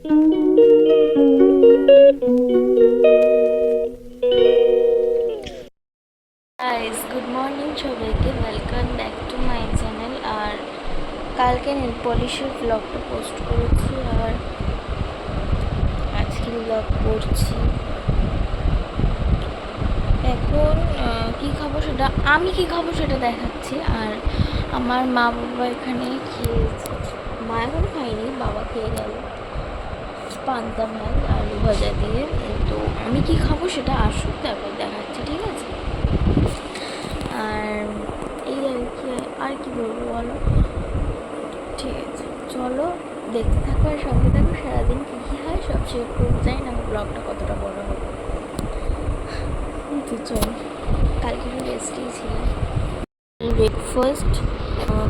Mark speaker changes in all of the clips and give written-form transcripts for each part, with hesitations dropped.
Speaker 1: Guys good morning সবাইকে, welcome back to my channel. আর কালকে নেল পলিশের ব্লগটা পোস্ট করেছি, আর আজকে ব্লগ করছি। এখন আমি কি খাবো সেটা দেখাচ্ছি। আর আমার মা বাবা এখানে খেয়েছে, মা এখন খাইনি, বাবা খেয়ে গেল পান্তা ভাত আলু ভাজা দিয়ে। তো আমি কি খাবো সেটা আসুক, তারপর দেখাচ্ছি, ঠিক আছে? আর এই আর কি বলবো বলো, ঠিক আছে চলো দেখতে থাকো আর সঙ্গে থাকো। সারাদিন কী কী হয় সব শেয়ার করতে চাই না, ব্লগটা কতটা বড় হবে। তো চলো, কালকে একটু রেস্টেই ছিলাম। ব্রেকফাস্ট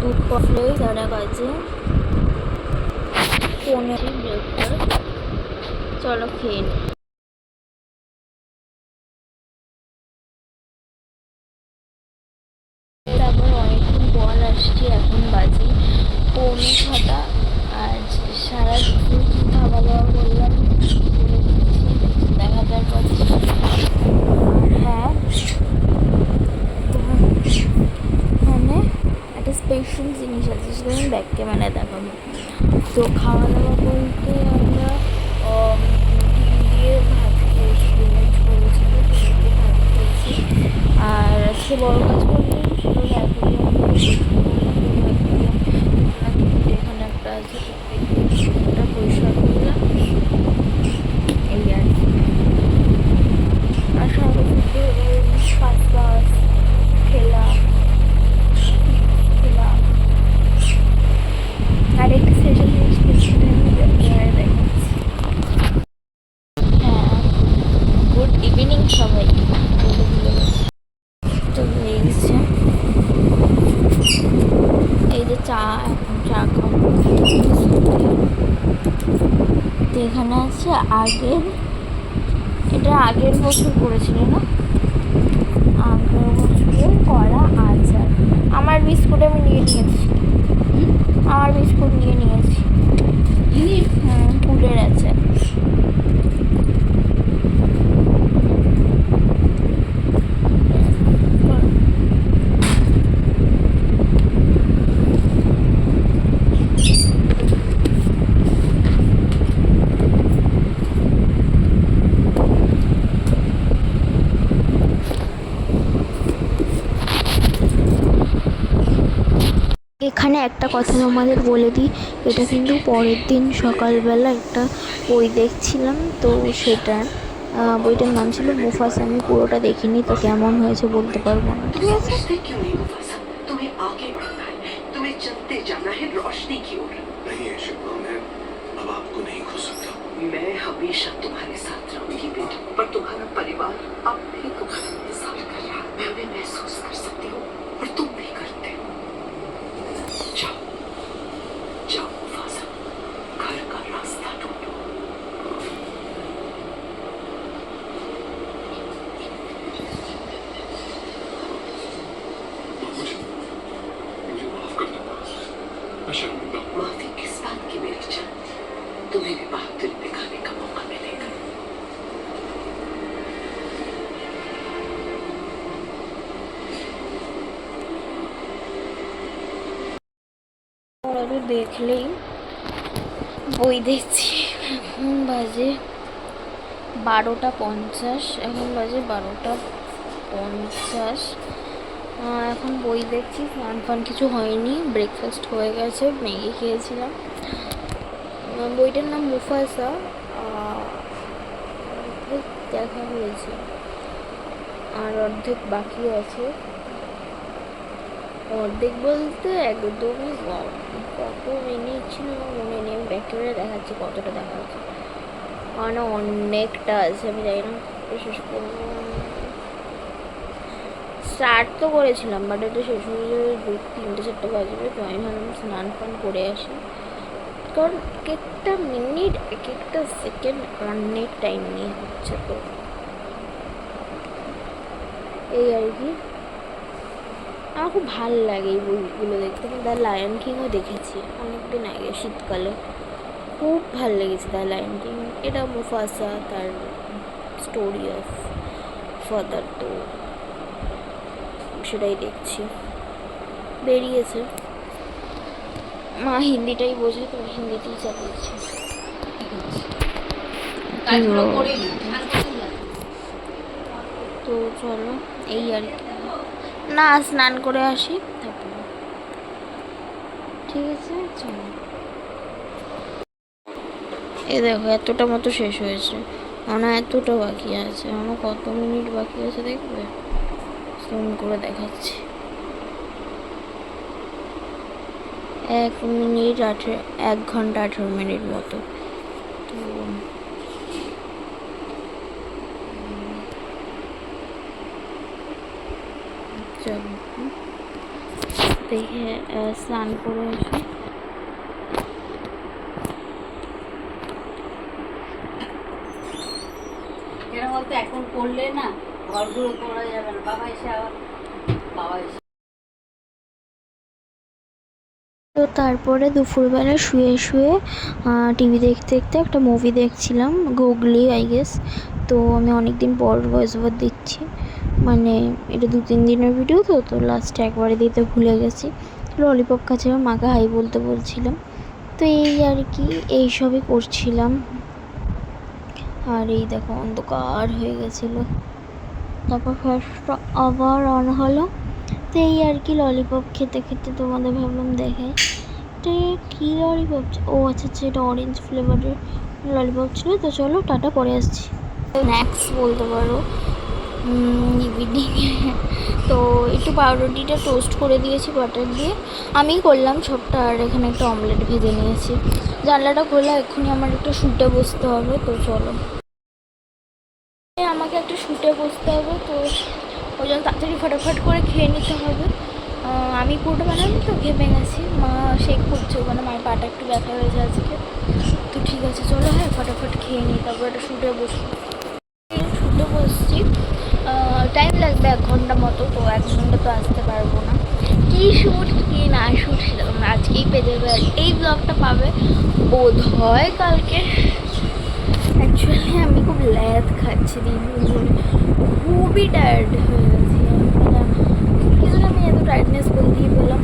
Speaker 1: দুধ কফি সারা বাজে 15 ব্রেকফাস্ট। চলো খেয়ে নি। তারপর অনেকক্ষণ পর আসছি, এখন বাজে 6:45। আর সারাদিন খাওয়া দাওয়া করলাম, দেখা যাক পাচ্ছি। হ্যাঁ, মানে একটা স্পেশাল জিনিস আছে, সেটা আমি ব্যাক ক্যামেরায় দেখাবো। তো খাওয়া দাওয়া বলতে আমরা ডিম দিয়ে ভাত খেয়েছি, লাঞ্চ করেছিল, ডিম দিয়ে ভাত খেয়েছি। আর আজকে বড় কাজ করলাম, সেটা হলো এখানে একটা আছে, ওটা পরিষ্কার করলাম, এই আর কি। আর সঙ্গে সাথে পাস্তা খেলাম। আর একটা স্পেশাল জিনিস খেয়েছি, আমি দেখাচ্ছি। হ্যাঁ, গুড ইভিনিং সবাই, তো হয়েছে এই যে চা, এখন চা খাবো। তো এখানে আছে এটা আগের বছর করেছিল না, আগের বছরের করা আচার। আমার বিস্কুট আমি নিয়ে নিয়েছি, কুলের আছে। এখানে একটা কথা তোমাদের বলে দিই, এটা কিন্তু পরের দিন সকালবেলা একটা বই দেখছিলাম, তো সেটার বইটার নাম ছিল মুফাসা। আমি পুরোটা দেখিনি, তো কেমন হয়েছে বলতে পারবো না, ঠিক আছে? मैं हमेशा तुम्हारे साथ रहूंगी बेटा, पर तुम्हारा परिवार अब भी तुम्हारा इंतजार कर रहा है। मैं उन्हें महसूस कर सकती हूँ और तुम भी करते हो। जाओ जाओ मुफासा, घर का रास्ता ढूंढो। मुझे माफ कर दो, मैं शर्मिंदा हूं। माफी किस बात की मेरी जान, तुम्हें भी बहादुरी दिखाने का मौका मिलेगा। দেখলেই বই দেখছি, এখন বাজে 12:50, এখন বাজে 12:50। এখন বই দেখছি, ফান কিছু হয়নি, ব্রেকফাস্ট হয়ে গেছে, ম্যাগি খেয়েছিলাম। বইটার নাম মুফাসা, অর্ধেক দেখা হয়েছে আর অর্ধেক বাকি আছে। অর্ধেক বলতে একদমই কম, কত মিনিট ছিল মনে নেই, ব্যাক ক্যামেরা দেখাচ্ছি কতটা দেখা হচ্ছে, কারণ অনেকটা আছে, আমি জানি না শেষ করবো। স্টার্ট তো করেছিলাম, বাট এটা শেষ হয়ে যাবে 3-4 বাজবে। তো আমি ভাবলাম স্নান ফান করে আসি, কারণ এক একটা মিনিট এক একটা সেকেন্ড অনেক টাইম নিয়ে হচ্ছে। তো এই আর কি, আমার খুব ভালো লাগে এই বইগুলো দেখতে। আমি দ্য লায়ন কিংও দেখেছি অনেকদিন আগে, শীতকালে, খুব ভালো লেগেছে দ্য লায়ন কিং। এটা মুফাসা, তার স্টোরি অফ ফাদার, তো সেটাই দেখছি। বেরিয়েছে, মা হিন্দিটাই বোঝে তো হিন্দিতেই চালিয়েছি। তো চলো এই আর কি, না স্নান করে আসি তারপর। ঠিক আছে চলো। এই দেখো এতটা মতো শেষ হয়েছে, আমার এতটা বাকি আছে, আমার কত মিনিট বাকি আছে দেখবে, জুম করে দেখাচ্ছি। 1 ঘন্টা 18 মিনিট মতো। তো চলো দেখে স্নান করে আসি।
Speaker 2: বলতে এখন করলে না ঘরগুলো করা যাবে না, বাবা এসে আবার
Speaker 1: তো তারপরে দুপুরবেলা শুয়ে শুয়ে টিভি দেখতে দেখতে একটা মুভি দেখছিলাম, গুগলি আই গেস। তো আমি অনেক দিন পর ভয়েস ওভার দিচ্ছি, মানে এটা 2-3 দিনের ভিডিও, তো লাস্টে একবারে দিতে ভুলে গেছি। ললিপপ কাছে আমার মাকে হাই বলতে বলছিলাম। তো এই আর কি, এইসবই করছিলাম। আর এই দেখো অন্ধকার হয়ে গেছিলো, তারপর ফ্ল্যাশটা আবার অন হলো। তো এই আর কি, ললিপপ খেতে খেতে তোমাদের ভাবলাম দেখাই এটা কী ললিপপ। ও আচ্ছা আচ্ছা, এটা অরেঞ্জ ফ্লেভারের ললিপপ ছিল। তো চলো টাটা, পরে আসছি। স্ন্যাক্স বলতে পারো ইভিনিংয়ে। তো একটু পাউরুটিটা টোস্ট করে দিয়েছি বাটার দিয়ে, আমিই করলাম সবটা। আর এখানে একটা অমলেট ভেজে নিয়েছি। জানলাটা খোলা, এক্ষুনি আমার একটা শুটে বসতে হবে। তো চলো, আমাকে একটা শুটে বসতে হবে, তো ওই জন্য তাড়াতাড়ি ফটাফট করে খেয়ে নিতে হবে। আমি পুরোটা বানাবো তো ঘেমে গেছি, মা শেক করছে ওখানে, মায়ের পাটা একটু ব্যথা হয়েছে আজকে। তো ঠিক আছে চলো, হ্যাঁ ফটাফট খেয়ে নিই, তারপর একটা শুটে বসবো। শুটে বসছি, টাইম লাগবে 1 ঘন্টা মতো। তো 1 ঘন্টা তো আসতে পারবো না, কী শ্যুট কী না শ্যুট সেটা তোমরা আজকেই পেয়ে যাবে। আর এই ব্লগটা পাবে বোধ হয় কালকে। অ্যাকচুয়ালি আমি খুব ল্যাদ খাচ্ছি দিন ধরে, খুবই টায়ার্ড হয়ে গেছি। কি জন্য আমি এত টায়ার্ডনেস বল দিয়ে পেলাম।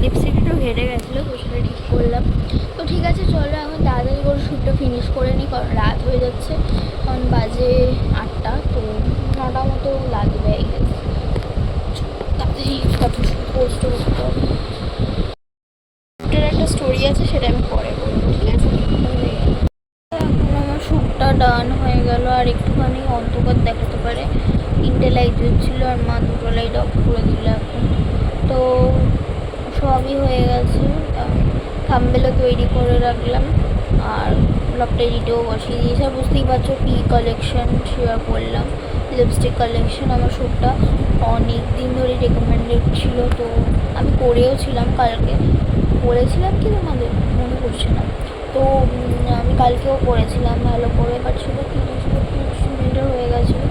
Speaker 1: লিপস্টিক একটু ঘেটে গেছিলো, তো সেটা ঠিক করলাম। তো ঠিক আছে চলো, এখন তাড়াতাড়ি করে শ্যুটটা ফিনিশ করে নিই, কারণ রাত হয়ে যাচ্ছে। কারণ বাজে 8টা, তো 9টা মতো লাগবে এই তাড়াতাড়ি পোস্ট করতে হবে। শ্যুটের একটা স্টোরি আছে, সেটা আমি পরে বলবো, ঠিক আছে। এখন আমার শ্যুটটা ডান হয়ে গেল, আর একটুখানি অন্ধকার দেখাতে পারে, 3টে লাইট জ্বলছিল, আর মা 2টো লাইট অফ করে দিল এখন। তো সবই হয়ে গেছে, থাম্বনেলও তৈরি করে রাখলাম, আর ব্লগটা এডিটেও বসিয়ে দিয়েছি। আর বুঝতেই পারছো কী কালেকশন শেয়ার করলাম, লিপস্টিক কালেকশন। আমার শ্যুটটা অনেক দিন ধরে রেকমেন্ডেড ছিল, তো আমি করেও ছিলাম কালকে, করেছিলাম কি তোমাদের মনে পড়ছে না। তো আমি কালকেও করেছিলাম ভালো করে, বাট সেটা 30 মিনিটের হয়ে গেছিলো।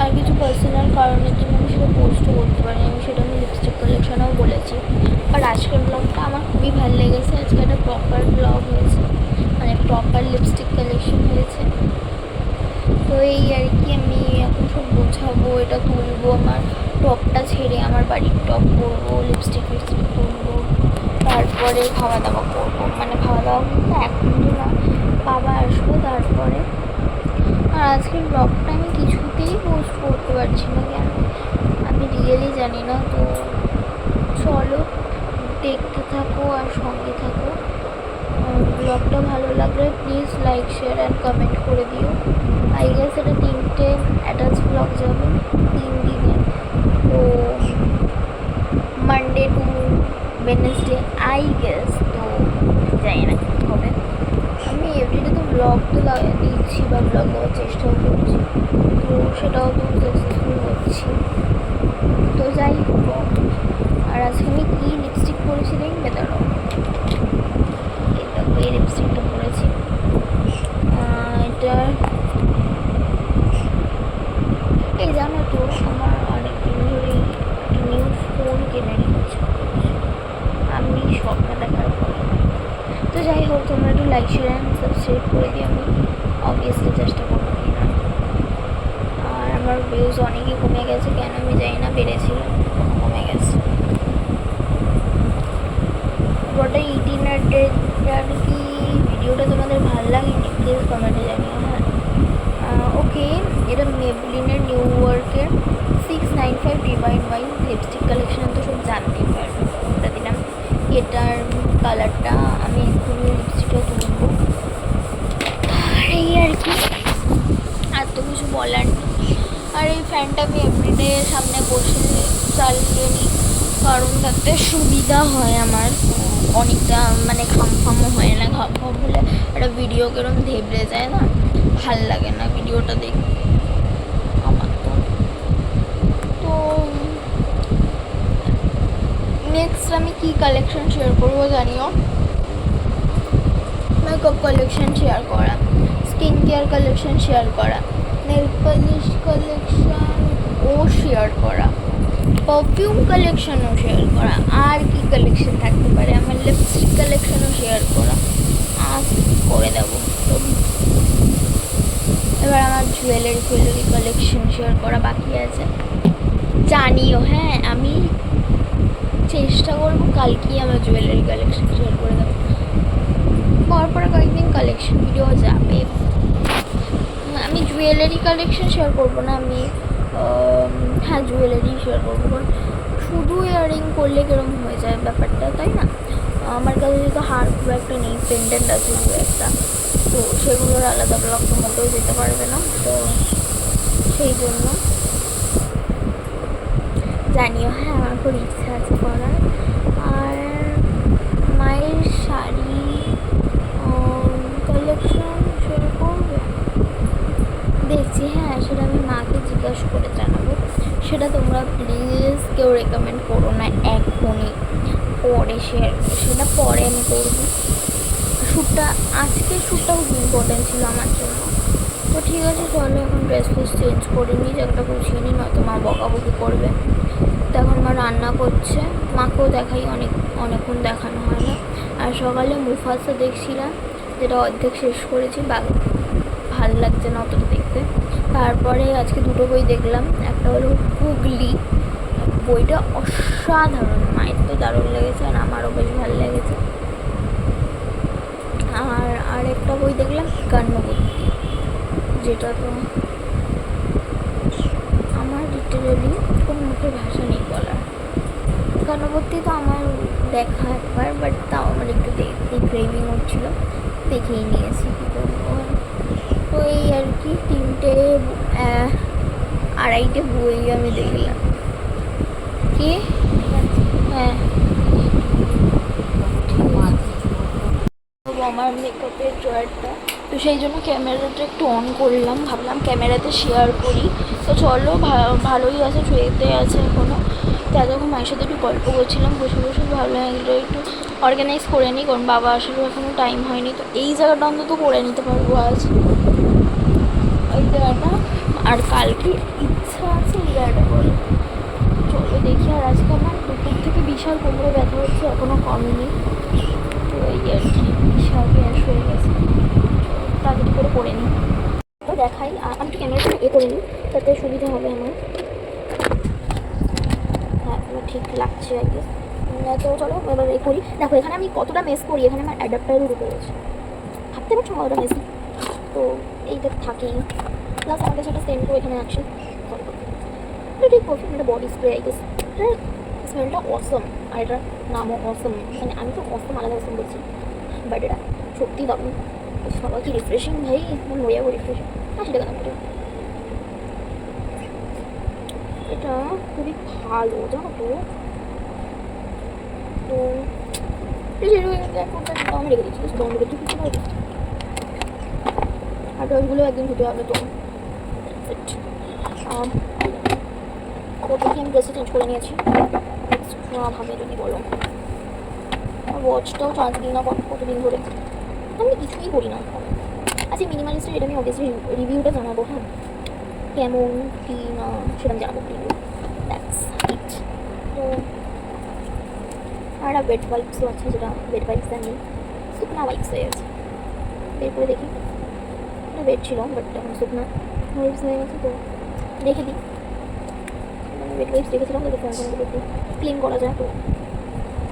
Speaker 1: আর কিছু পার্সোনাল কারণের জন্য আমি সেটা পোস্টও করতে পারিনি, আমি সেটা আমি লিপস্টিক কালেকশনেও বলেছি। আর আজকের ব্লগটা আমার খুবই ভালো লেগেছে, আজকে একটা প্রপার ব্লগ হয়েছে, মানে প্রপার লিপস্টিক কালেকশন হয়েছে। তো এই আর কি, আমি এখন সব গোছাবো, এটা তুলবো, আমার টপটা ছেড়ে আমার বাড়ির টপ পরবো, লিপস্টিক তুলবো, তারপরে খাওয়া দাওয়া করবো। মানে খাওয়া দাওয়া কিন্তু এখন তো না, বাবা আসবো তারপরে। আর আজকের ব্লগটা আমি কিছুতেই পোস্ট করতে পারছি না কেন, আমি রিয়েলি জানি না। তো চলো দেখতে থাকো আর সঙ্গে থাকো। ব্লগটা ভালো লাগলে please like share and comment করে দিও। আই গেস এটা 3টে অ্যাটাচ ব্লগ যাবে 3 দিনে, তো Monday to Wednesday I guess. তো জানি না কী হবে, আমি এভরিডে তো ব্লগ তো দিচ্ছি বা ব্লগ দেওয়ার চেষ্টাও করছি, তো সেটাও তো সাকসেসফুল হচ্ছি। তো যাই হোক, আর আজকে আমি কী লিপস্টিক পরেছি স্বপ্ন দেখার পর। তো যাই হোক, তোমরা একটু লাইক শেয়ার অ্যান্ড সাবস্ক্রাইব করে দিও। আমি অবভিয়াসলি চেষ্টা করবো কিনা। আর আমার ভিউজ অনেকই কমে গেছে, কেন আমি জানি না, বেড়েছিল কমে গেছে। গোটা ইটিনারের কি ভিডিওটা তোমাদের ভালো লাগেনি? প্লিজ কমেন্টে জানিও। হ্যাঁ, ওকে, এটা মেবলিনের নিউ ওয়ার্কের 695 ডিভাইন ওয়াইন লিপস্টিক কালেকশন, তো সব জানতেই পারবে। ওটা দিলাম, এটার কালারটা আমি এক্ষুনি লিপস্টিকটা তুলবো। আর এই আর কি, আর তো কিছু বলার নেই। আর এই ফ্যানটা আমি এভরিডে সামনে বসে চালিয়ে নিই, কারণ তাতে সুবিধা হয় আমার। অনেকটা মানে ঘামফামও হয় না, ঘামফাম হলে একটা ভিডিও কেরম ধেবড়ে যায় না, ভাল লাগে না ভিডিওটা দেখতে আমার। তো নেক্সট আমি কি কালেকশন শেয়ার করবো জানিও। মেকআপ কালেকশন শেয়ার করা, স্কিন কেয়ার কালেকশন শেয়ার করা, নেল পলিশ কালেকশনও শেয়ার করা, পারফিউম কালেকশনও শেয়ার করা, আর কি কালেকশন থাকতে পারে, আমার লিপস্টিক কালেকশনও শেয়ার করা, আর করে দেবো। তো এবার আমার জুয়েলারি কালেকশন শেয়ার করা বাকি আছে, জানিও। হ্যাঁ, আমি চেষ্টা করবো কালকেই আমার জুয়েলারি কালেকশন শেয়ার করে দেবো। পরে কয়েকদিন কালেকশন ভিডিও যাবে। আমি জুয়েলারি কালেকশন শেয়ার করবো না, আমি হ্যাঁ জুয়েলারি শেয়ার করবো, কারণ শুধু ইয়াররিং করলে কীরকম হয়ে যায় ব্যাপারটা, তাই না? আমার কাছে যেহেতু হার খুব একটা নেই, পেন্ডেন্ট আছে দু একটা, তো সেগুলোর আলাদা ব্লগ তো মোটেও যেতে পারবে না, তো সেই জন্য জানিও। হ্যাঁ, আমার খুব ইচ্ছা আছে করার। আর মায়ের শাড়ি কালেকশন শুরু করবে দেখছি। হ্যাঁ, সেটা আমি মাকে জিজ্ঞাসা করে জানাবো। সেটা তোমরা প্লিজ কেউ রেকমেন্ড করো না এখনই, পরে শেয়ার, সেটা পরে আমি করবো। শ্যুটটা, আজকের শ্যুটটা খুব ইম্পর্টেন্ট ছিল আমার জন্য। তো ঠিক আছে, চলো এখন ড্রেস ফ্রেস চেঞ্জ করে নিই, জায়গাটা গুছিয়ে নিই, নয়তো মা বকাবকি করবে। তো এখন মা রান্না করছে, মাকেও দেখাই, অনেকক্ষণ দেখানো হয় না। আর সকালে মুফাসা দেখছিলাম, যেটা অর্ধেক শেষ করেছি, ভাল লাগছে না অতটা দেখতে। তারপরে আজকে দুটো বই দেখলাম, একটা হলো হুগলি, বইটা অসাধারণ, মায়ের তো দারুণ লেগেছে আর আমারও বেশ ভালো লেগেছে। আর আরেকটা বই দেখলাম একান্নবর্তী, যেটা তো আমার লিটারেলি কোনো মুখের ভাষা নেই বলার। একান্নবর্তী তো আমার দেখা একবার, বাট তাও আমার একটু দেখতে ক্রেভিং হচ্ছিল, দেখেই নিয়েছি, কী করবো। তো এই আর কি, 2:30 বই আমি দেখলাম। কি? হ্যাঁ, আমার মেকআপের ড্রয়ারটা, তো সেই জন্য ক্যামেরাটা একটু অন করলাম, ভাবলাম ক্যামেরাতে শেয়ার করি। তো চলো, ভালোই আছে, শুয়েতে আছে এখনও। তো এতক্ষণ মায়ের সাথে একটু গল্প করছিলাম বসে বসে, ভাবলাম এগুলো একটু অর্গানাইজ করে নিই, কারণ বাবা আসলেও এখনও টাইম হয়নি। তো এই জায়গাটা অন্তত করে নিতে পারবো আজ, ওই জায়গাটা। আর কালকে ইচ্ছা আছে এই জায়গাটা করে। চলো দেখি। আর আজকে আমার দুপুর থেকে বিশাল কোমরে ব্যথা হচ্ছে, এখনও কমেনি। তো এই আর কি, বিশাল গ্যাস হয়ে গেছে, তাড়াতাড়ি করে নিই। তো দেখাই, আমি একটু ক্যামেরাটা করে নিই, তাতে সুবিধা হবে আমার। হ্যাঁ, ঠিক লাগছে আর কি। তো চলো এবার এ করি। দেখো এখানে আমি কতটা মেস করি, এখানে আমার অ্যাডাপ্টারও ঢুকে গেছে, ভাবতে পারছো কতটা মেস। তো এইটা থাকেই, প্লাস আমার কাছে একটা সেন্টও এখানে আছে, ঠিক পারফেক্ট, একটা বডি স্প্রে আই গেস। স্মেলটা অসম, আর এটার নামও অসম, মানে আমি তো অসম আলাদা অসম বলছি, বাট এটা সত্যি দারুণ। সবাই কি রিফ্রেশিং ভাই, মরে যাবো রিফ্রেশিং। সেটা কেন, এটা খুবই ভালো জানো তো। তো দাম রেখে দিচ্ছি, দাম রেখে দিচ্ছি, আর রসগুলো একদিন ধুতে হবে। তো দেখি আমি ড্রেসটা চেঞ্জ করে নিয়েছি, ভাবে যদি বলো। ওয়াচটাও চার্জ দিই না কতদিন ধরে, আমি কিছুই করি না। আচ্ছা, মিনিমালিস্টের এটা আমি অবভিয়াসলি রিভিউটা জানাবো, হ্যাঁ কেমন কি না সেটা আমি জানাবো রিভিউ, দ্যাটস ইট। তো আর একটা বেড ওয়াইপসও আছে, যেটা বেড ওয়াইপস নেই, শুকনা ওয়াইপস হয়ে গেছে। বের করে দেখি, এটা বেড ছিল বাট এখন শুকনা ওয়াইপস হয়ে গেছে, তো রেখে দিই। মানে বেড ওয়াইপস রেখেছিলাম যাতে ফোন ফোনগুলো একটু ক্লিন করা যায়। তো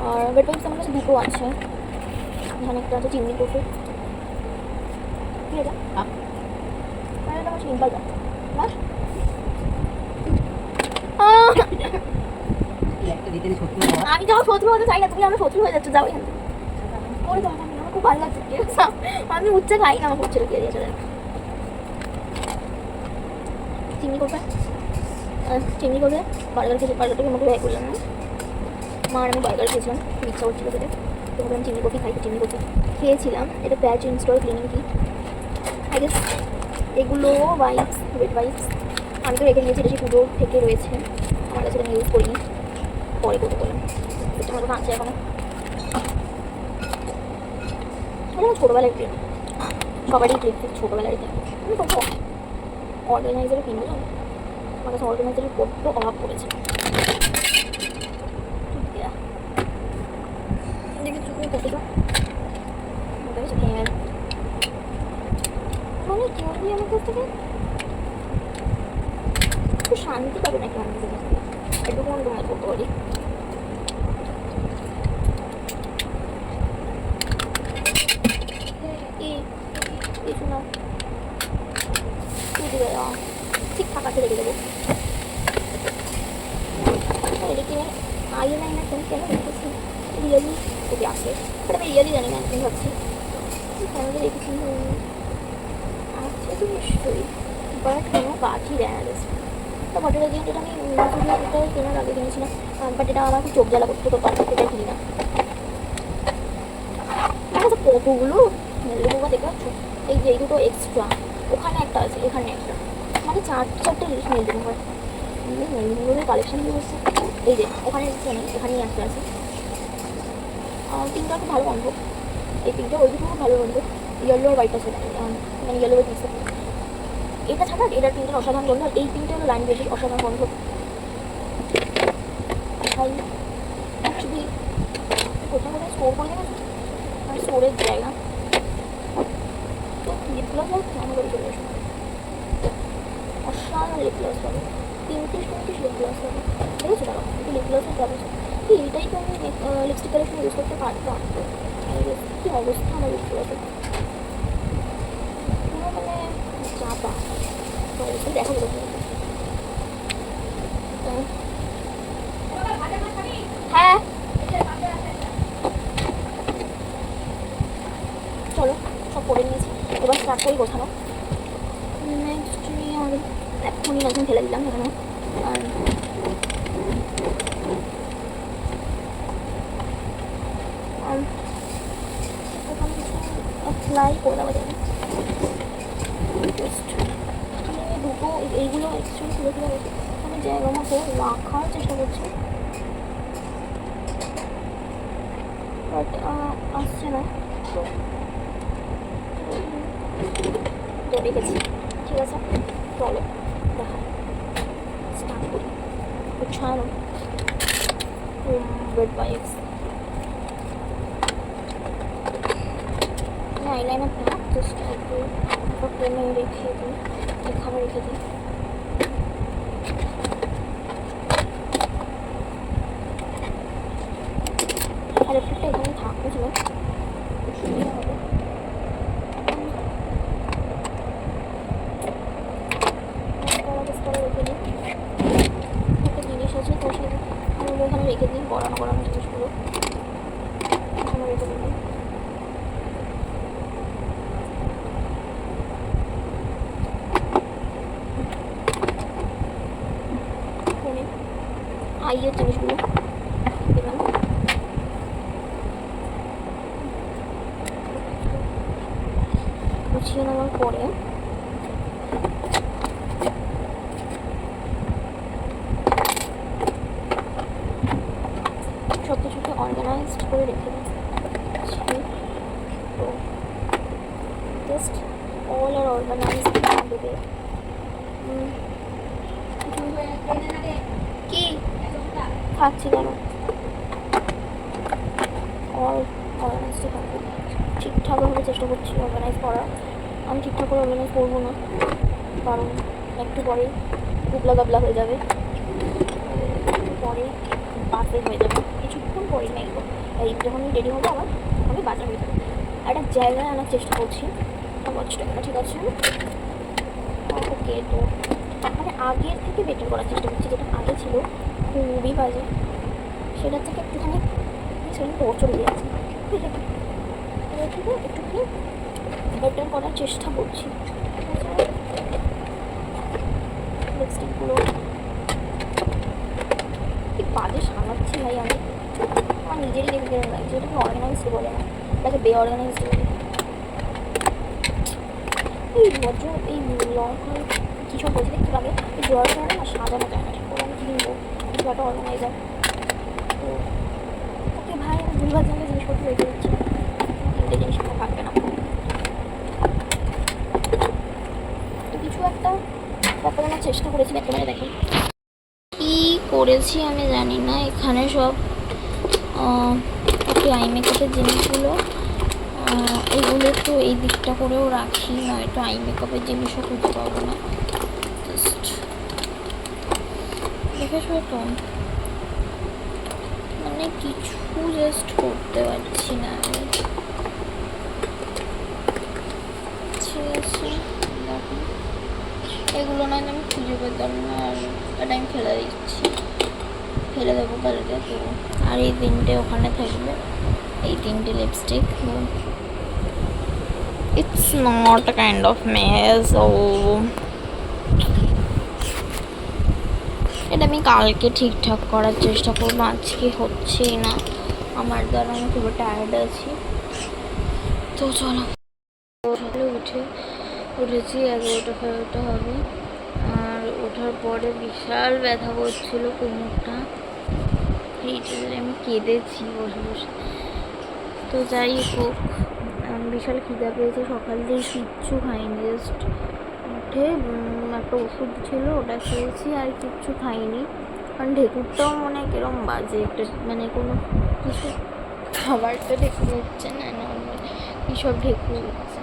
Speaker 1: আর বেড ওয়াইপস আমার কাছে দুটো আছে, এখানে একটা আছে চিমনি কফি, ঠিক আছে, আর এটা আমার সিম্পল বাস। আমি যাও শত্রু হতে চাই না, তুমি আমার শত্রু হয়ে যাচ্ছ, যাও এখান থেকে। ওরে বাবা, আমার খুব ভালো লাগছে, আমি উচ্চে খাই না, আমার হচ্ছিল কে দিয়ে চলে চিমনি করবে, চিমনি করবে। বার্গার খেয়েছি, বার্গারটাকে আমাকে ব্যয় করলাম না, মা আর আমি বার্গার খেয়েছিলাম, খুব ইচ্ছা করছিল খেতে, তো ভাবলাম চিমনি কফি খাই, তো চিমনি কফি খেয়েছিলাম। এটা প্যাচ ইনস্টল ক্লিনিং কি আই গেস। এগুলো ওয়াইপস, বেড ওয়াইপস আমি তো রেখে দিয়েছি, এটা সেই পুজো থেকে রয়েছে আমার কাছে, আমি ইউজ করিনি, পরে করতে বললাম। এটা আমার কাছে আছে এখনো, এটা আমার ছোটোবেলার ক্লিপ, সবারই ক্লিপ ছোটোবেলারই থাকে। আমি কত অর্গানাইজারে কিনবো জানো, আমার কাছে অর্গানাইজারের বড্ড অভাব পড়েছে। দেখি চুপড়ে কতটা হ্যাঁ, মানে কেউ যদি আমার কাছ থেকে একটু শান্তি পাবে নাকি আমার কাছে, এটুকু আমি তোমার করতে পারি। কিছু না, ঠিক ফাঁকা রেখে দেবো। এদিকে আইলাইনার তুমি কেন রেখেছি, রিয়েলি ওকে আসে, বাট আমি রিয়েলি জানি না, আমি ভাবছি কেন রেখেছি আছে তো নিশ্চয়ই, বাট কোনো কাজই দেয় না গেছে। তো হোটেল এজেন্ট এটা আমি এটা কেনার আগে কিনেছিলাম, বাট এটা আমার খুব চোখ জ্বালা করতো, তো তার থেকে কিনি না। আচ্ছা কতগুলো মেলগুলো দেখতে পাচ্ছ, এই যে এই দুটো এক্সট্রা, ওখানে একটা আছে, এখানে একটা, মানে চারটে জিনিস মেলগুলো হয়। মেলগুলোর কালেকশন দিয়ে বসছে, এই যে ওখানে এখানেই একটা আছে। পিঙ্কটা খুব ভালো গন্ধ, এই পিঙ্কটা ওই দুটো খুব ভালো গন্ধ, ইয়েলো আর হোয়াইট আছে, মানে ইয়েলো আর পিঙ্কটা, এটা ছাড়া এটার পিঙ্কটার অসাধারণ গন্ধ, আর এই পিঙ্কটা হলো লাইন বেশি অসাধারণ গন্ধ। ভাই অ্যাকচুয়ালি কোথাও কোথাও স্টোর করে দেবে আর স্টোরের জায়গা, তো লিপ গ্লস হচ্ছে আমার বাড়ি চলে আসে, অসাধারণ লিপ গ্লস হবে, ৩০ লিপ গ্লস হবে, দেখেছো দাঁড়া একটু লিপ গ্লসের দাম আছে। এইটাই তো আমি লিপস্টিক কালেকশন ইউজ করতে পারতাম, কী অবস্থা আমার লিপ গ্লসের, পুরো মানে চাপা দেখা যাবে। হ্যাঁ চলো সব করে নিয়েছি, এবার স্টার্ট করি গোছানো। নেক্সট আমাদের এখনই নতুন ফেলে দিলাম এখানে, আর অ্যাপ্লাই করে দেওয়া যাবে জাস্ট দুটো, এইগুলো অ্যাকচুয়ালি তুলে তুলে আমি জায়গা মতো রাখার চেষ্টা করছি, বাট আসছে না, তো রেখেছি। ঠিক আছে চলো দেখা স্টার্ট করি গুছানো বেড ওয়াইপস। আইলাইনারটা জাস্ট একটু ফ্রেমে রেখে দিই, এখানে রেখে দিই। আর একটা এখানে থাকবে ছিল, একটা জিনিস আছে তো সেটা আমি এখানে রেখে দিই, গড়ানো জিনিসগুলো এখানে রেখে দিই। আইয়ের জিনিসগুলো দিলাম, গুছিয়ে নেওয়ার পরে সব কিছুকে অর্গানাইজড করে রেখে দিচ্ছি। তো জাস্ট অল আর অর্গানাইজড দেবে। কি খাচ্ছি কেন ভালোভাবে চেষ্টা করছি অর্গানাইজ করার। আমি ঠিকঠাক করে অর্গানাইজ করবো না, কারণ একটু পরেই গুবলা গাবলা হয়ে যাবে, পরে বাসে হয়ে যাবে, কিছুক্ষণ পরে নেই। এই যখন রেডি হবো আবার আমি বাজার হয়ে যাবে। একটা জায়গায় আনার চেষ্টা করছি। ওয়াচটা ঠিক আছে, ওকে। তো মানে আগের থেকে বেটার করার চেষ্টা করছি, যেটা আগে ছিল খুবই বাজে, সেটার থেকে একটুখানি সেটা তোর চলে গিয়েছে, একটুখানি বেটার করার চেষ্টা করছি। লিপস্টিকগুলো কি বাজে সামলাচ্ছি ভাই আমি, আমার নিজেরই দেখে কেমন লাগছে। এটাকে অর্গানাইজড বলে না, এটাকে বে অর্গানাইজড বলে। এই বজ্র এই লং কী সব বলছি দেখতে পাবে, এই ড্রয়ার করে না সাজানো যায় না ঠিক করে। আমি কিনবো কিছু একটা অর্গানাইজার। তো ওকে ভাই, আমি ভুলভাল জানলে জিনিসপত্র রেখে দিচ্ছি, তিনটে জিনিসপত্র থাকবে না। তো কিছু একটা ব্যাপার আমার চেষ্টা করেছি, একেবারে দেখেন কী করেছি আমি জানি না। এখানে সব একটু আই মেকআপের জিনিসগুলো, এগুলো একটু এই দিকটা করেও রাখি, নয়তো আই মেকআপের জিনিসও খুঁজে পাবো না। জাস্ট দেখেছো তো, মানে কিছু জাস্ট করতে পারছি না আমি। ঠিক আছে, দেখো এগুলো না আমি খুঁজে পেতাম না, আর এটা আমি ফেলে দিচ্ছি, ফেলে দেবো কালকে। তো আর এই তিনটে ওখানে থাকবে, এই তিনটে lipstick. It's not a kind of mess. এটা আমি কালকে ঠিকঠাক করার চেষ্টা করবো, আজকে হচ্ছেই না আমার দ্বারা। আমি খুবই টায়ার্ড আছি। তো চলো, সকালে উঠেছি 11টা হবে, আর ওঠার পরে বিশাল ব্যথা করছিল কোমরটা, আমি কেঁদেছি বসে বসে। তো যাই হোক, বিশাল খিদা পেয়েছে, সকাল দিয়ে কিচ্ছু খাইনি, জাস্ট উঠে একটা ওষুধ ছিল ওটা খেয়েছি, আর কিচ্ছু খাইনি। কারণ ঢেকুরটাও মনে হয় কিরম বাজে একটা, মানে কোনো কিছু খাবার তো ঢেকুর হচ্ছে না, নর্মাল কী সব ঢেকুর হচ্ছে।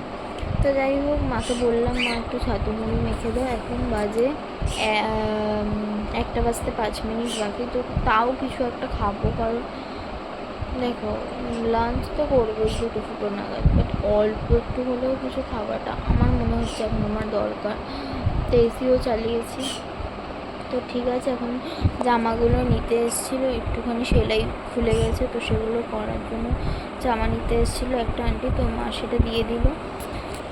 Speaker 1: তো যাই হোক, মাকে বললাম মা একটু ছাতু মুড়ি মেখে দাও। এখন বাজে 1টা বাজতে 5 মিনিট বাকি। তো তাও কিছু একটা খাবো, কারণ দেখো লাঞ্চ তো করবো 2-2 নাগাদ, বাট অল্প একটু হলেও কিছু খাবারটা আমার মনে হচ্ছে এখন আমার দরকার। তো এসিও চালিয়েছি। তো ঠিক আছে, এখন জামাগুলো নিতে এসেছিলো, একটুখানি সেলাই খুলে গেছে, তো সেগুলো করার জন্য জামা নিতে এসেছিলো একটা আন্টি, তো মা সেটা দিয়ে দিল।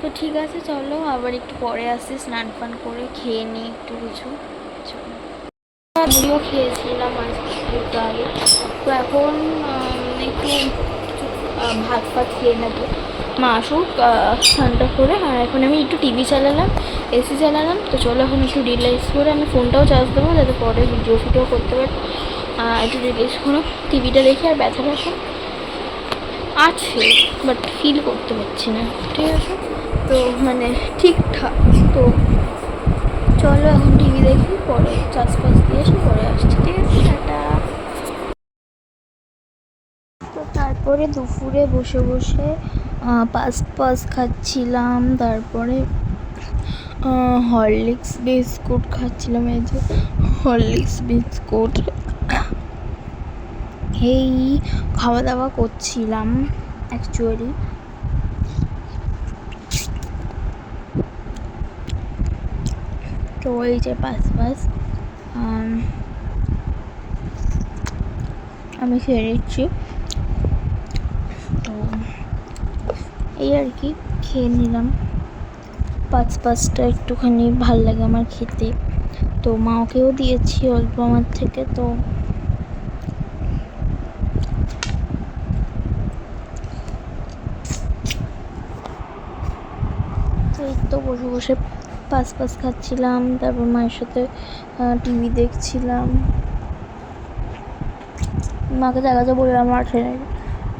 Speaker 1: তো ঠিক আছে, চলো আবার একটু পরে আসছি, স্নান ফান করে খেয়ে নিই একটু কিছু। চলো, মুড়িও খেয়েছিলাম একটু আগে। তো এখন একটু ভাত ফাত খেয়ে নেবো, মা আসুক স্নানটা করে। আর এখন আমি একটু টিভি চালালাম, এসি চালালাম। তো চলো এখন একটু রিল্যাক্স করে, আমি ফোনটাও চার্জ দেবো যাতে পরে ভিডিও করতে পারি। একটু রিল্যাক্স করে টিভিটা দেখি। আর ব্যথা আছে, বাট ফিল করতে পারছি না, ঠিক আছে? তো মানে ঠিকঠাক। তো চলো এখন টিভি দেখি, পরে চাষবাস দিয়ে এসে পরে আসছি, ঠিক আছে? টাটা। তো তারপরে দুপুরে বসে বসে পাস খাচ্ছিলাম, তারপরে হরলিক্স বিস্কুট খাচ্ছিলাম, এই যে হরলিক্স বিস্কুট। এই খাওয়া দাওয়া করছিলাম অ্যাকচুয়ালি। তো এই যে পাস আমি খেয়ে নিচ্ছি। তো এই আর কি, খেয়ে নিলাম। পাঁচটা একটুখানি ভাল লাগে আমার খেতে, তো মাকেও দিয়েছি অল্প আমার থেকে। তো এই তো বসে বসে পাস খাচ্ছিলাম, তারপর মায়ের সাথে টিভি দেখছিলাম। মাকে দেখাতে বললাম আছে,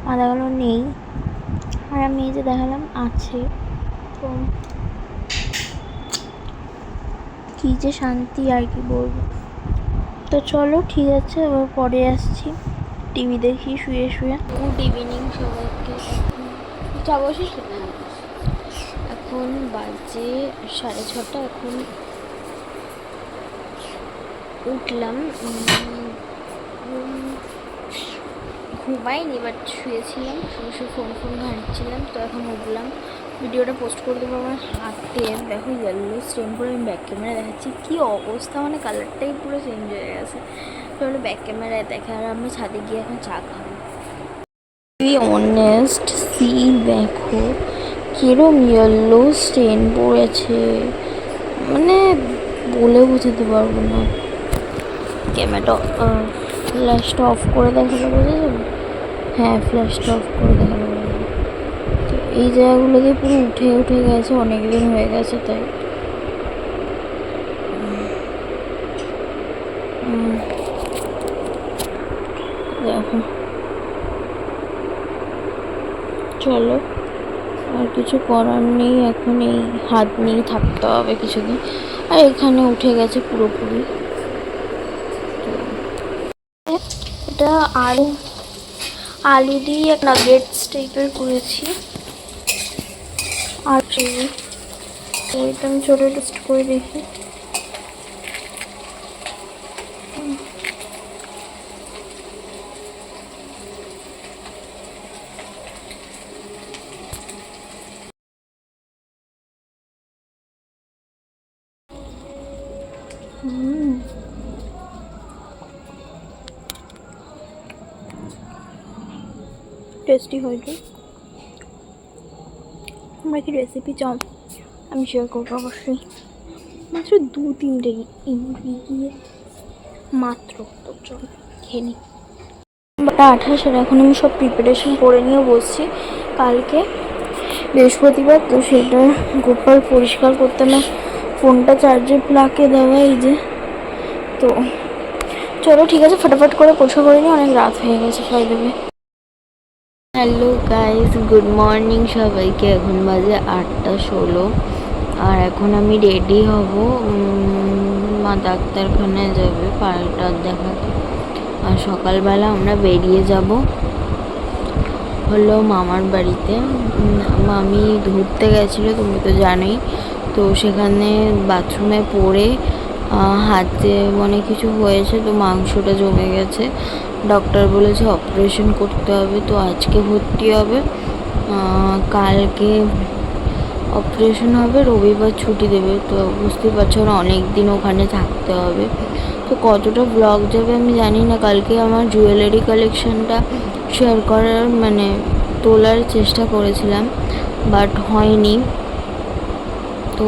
Speaker 1: মা দেখালো নেই, আর আমি এই যে দেখালাম আছে। তো কী যে শান্তি, আর কি বলবো। তো চলো ঠিক আছে, এবার পরে আসছি, টিভি দেখি শুয়ে শুয়ে। গুড ইভিনিং সবাইকে। চা বসিস? এখন বাজে 6:30, এখন উঠলাম। ঘুমাইনি, বাট শুয়েছিলাম, শুয়ে ফোন ঘাঁটছিলাম, তো এখন উঠলাম। ভিডিওটা পোস্ট করে দেবো। আমার হাতে দেখো ইয়েলো স্টেন করে, আমি ব্যাক ক্যামেরা দেখাচ্ছি কী অবস্থা, মানে কালারটাই পুরো চেঞ্জ হয়ে গেছে। তাহলে ব্যাক ক্যামেরায় দেখে। আর আমি ছাদে গিয়ে এখন চা খাবো। অনেস্ট সি, দেখো কিরম ইয়েলো স্টেন পড়েছে, মানে বলে বোঝাতে পারবো না। ক্যামেরাটা ফ্ল্যাশটা অফ করে দেখালে বোঝা যাবে। হ্যাঁ, ফ্ল্যাশটা অফ করে দেখালে বোঝা যাবে। তো এই জায়গাগুলো দিয়ে পুরো উঠে গেছে, অনেক দিন হয়ে গেছে তাই। দেখো, চলো, আর কিছু করার নেই, এখন এই হাত নিয়ে থাকতে হবে কিছুদিন। আর এখানে উঠে গেছে পুরোপুরি। এটা আলু দিয়ে এক নাগেটস টাইপের করেছি। আর ওইটা আমি ছোটো টেস্ট করে দেখি। টেস্টি হয়েছে। আমরা কি রেসিপি চাও আমি শেয়ার করবো অবশ্যই। মাত্র 2-3টে ইনগ্রিডিয়েন্ট মাত্র, তো চল খেয়ে নিই। 28, এখন আমি সব প্রিপারেশন করে নিয়ে বসছি। কালকে বৃহস্পতিবার, তো সেটা গোপাল পরিষ্কার করতে না, ফোনটা চার্জে প্লাগে দেওয়া, এই যে। তো চলো ঠিক আছে, ফটাফট করে পরিষ্কার করে নিই, অনেক রাত হয়ে গেছে, খাই দেবে। হ্যালো গাইজ, গুড মর্নিং সবাইকে। এখন বাজে 8:16, আর এখন আমি রেডি হব। মা ডাক্তারখানায় যাবে পাটা দেখাতে, আর সকালবেলা আমরা বেরিয়ে যাব হলো মামার বাড়িতে। মামি ঘুরতে গেছিলো, তুমি তো জানোই। তো সেখানে বাথরুমে পড়ে হাতে মানে কিছু হয়েছে, তো মাংসটা জমে গেছে। ডক্টর বলেছে অপারেশন করতে হবে, তো আজকে ভর্তি হবে, কালকে অপারেশন হবে, রবিবার ছুটি দেবে। তো বুঝতেই পারছো না, অনেক দিন ওখানে থাকতে হবে। তো কতটা ব্লগ যাবে আমি জানি না। কালকে আমার জুয়েলারি কালেকশানটা শেয়ার করার মানে তোলার চেষ্টা করেছিলাম, বাট হয়নি। তো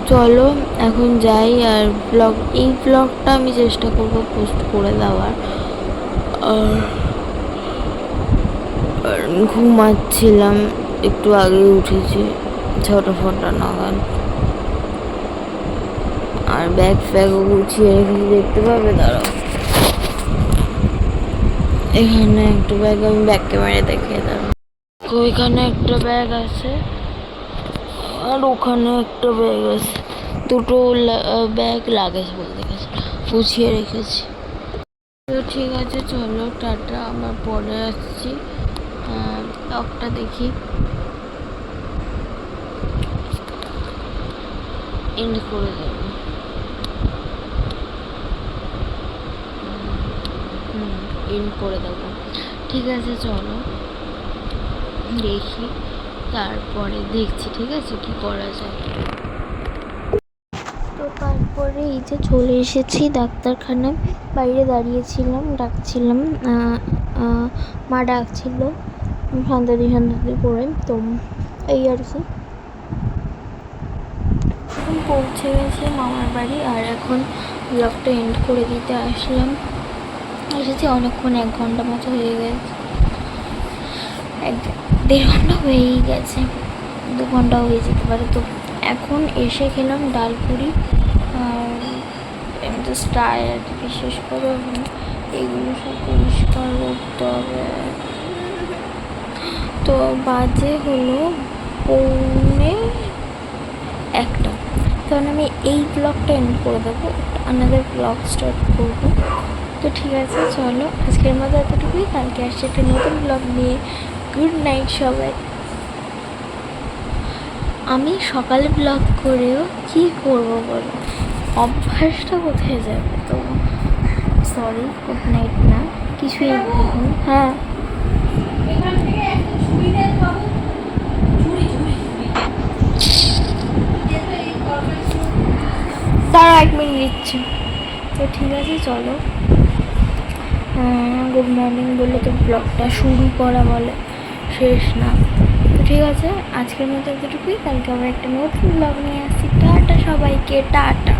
Speaker 1: চলো এখন যাই, আর এই ব্লগটা আমি চেষ্টা করবো পোস্ট করে দেওয়ার। আর ঘুমাচ্ছিলাম, একটু আগে উঠেছি 6:00 নাগাদ। আর ব্যাগ ফ্যাগও গুছিয়ে রেখেছি, দেখতে পাবে, দাঁড়াও। এখানে একটা ব্যাগ, আমি ব্যাগ ক্যামেরায় দেখিয়ে দেবো। ওইখানে একটা ব্যাগ আছে, আর ওখানে একটা ব্যাগ আছে, দুটো ব্যাগ লাগেজ বলতে গেছে, গুছিয়ে রেখেছি। তো ঠিক আছে, চলো টাটা, আবার পরে আসছি। ব্লগটা দেখি এন্ড করে দেবো। এন্ড করে দেবো, ঠিক আছে। চলো দেখি, তারপরে দেখছি, ঠিক আছে, কি করা যায়। তো তারপরে এই যে চলে এসেছি ডাক্তারখানায়, বাইরে দাঁড়িয়েছিলাম, ডাকছিলাম, মা ডাকছিল, শান্তাদি করে। তো এই আর কি, এখন পৌঁছে গেছে মামার বাড়ি, আর এখন ব্লগটা এন্ড করে দিতে আসলাম। এসেছি অনেকক্ষণ, 1 ঘন্টা মতো হয়ে গেছে, 1-1.5 ঘন্টা হয়েই গেছে, 2 ঘন্টাও হয়ে যেতে পারে। তো এখন এসে খেলাম ডাল পুরি, আর আমি তো টায়ার্ড, বিশেষ করে এগুলো সব পরিষ্কার করতে হবে। তো বাজে হলো 1:45, তখন আমি এই ব্লগটা এন্ড করে দেবো, আনাদার ব্লগ স্টার্ট করবো। তো ঠিক আছে, চলো আজকের মতো এতটুকুই, কালকে আসছে একটা নতুন ব্লগ নিয়ে। গুড নাইট সবাই। আমি সকালে ব্লগ করেও কি করব বলো, অভ্যাসটা কোথায় যাবে? তো সরি, গুড নাইট না, কিছুই বলুন। হ্যাঁ, তারা 1 মিনিট দিচ্ছে। তো ঠিক আছে, চলো। গুড মর্নিং বললে তো ব্লগটা শুরু করা বলে, শেষ না। তো ঠিক আছে, আজকের মতো এতটুকুই। কালকে আবার একটা নতুন ব্লগ নিয়ে আসছি। টাটা সবাইকে, টাটা।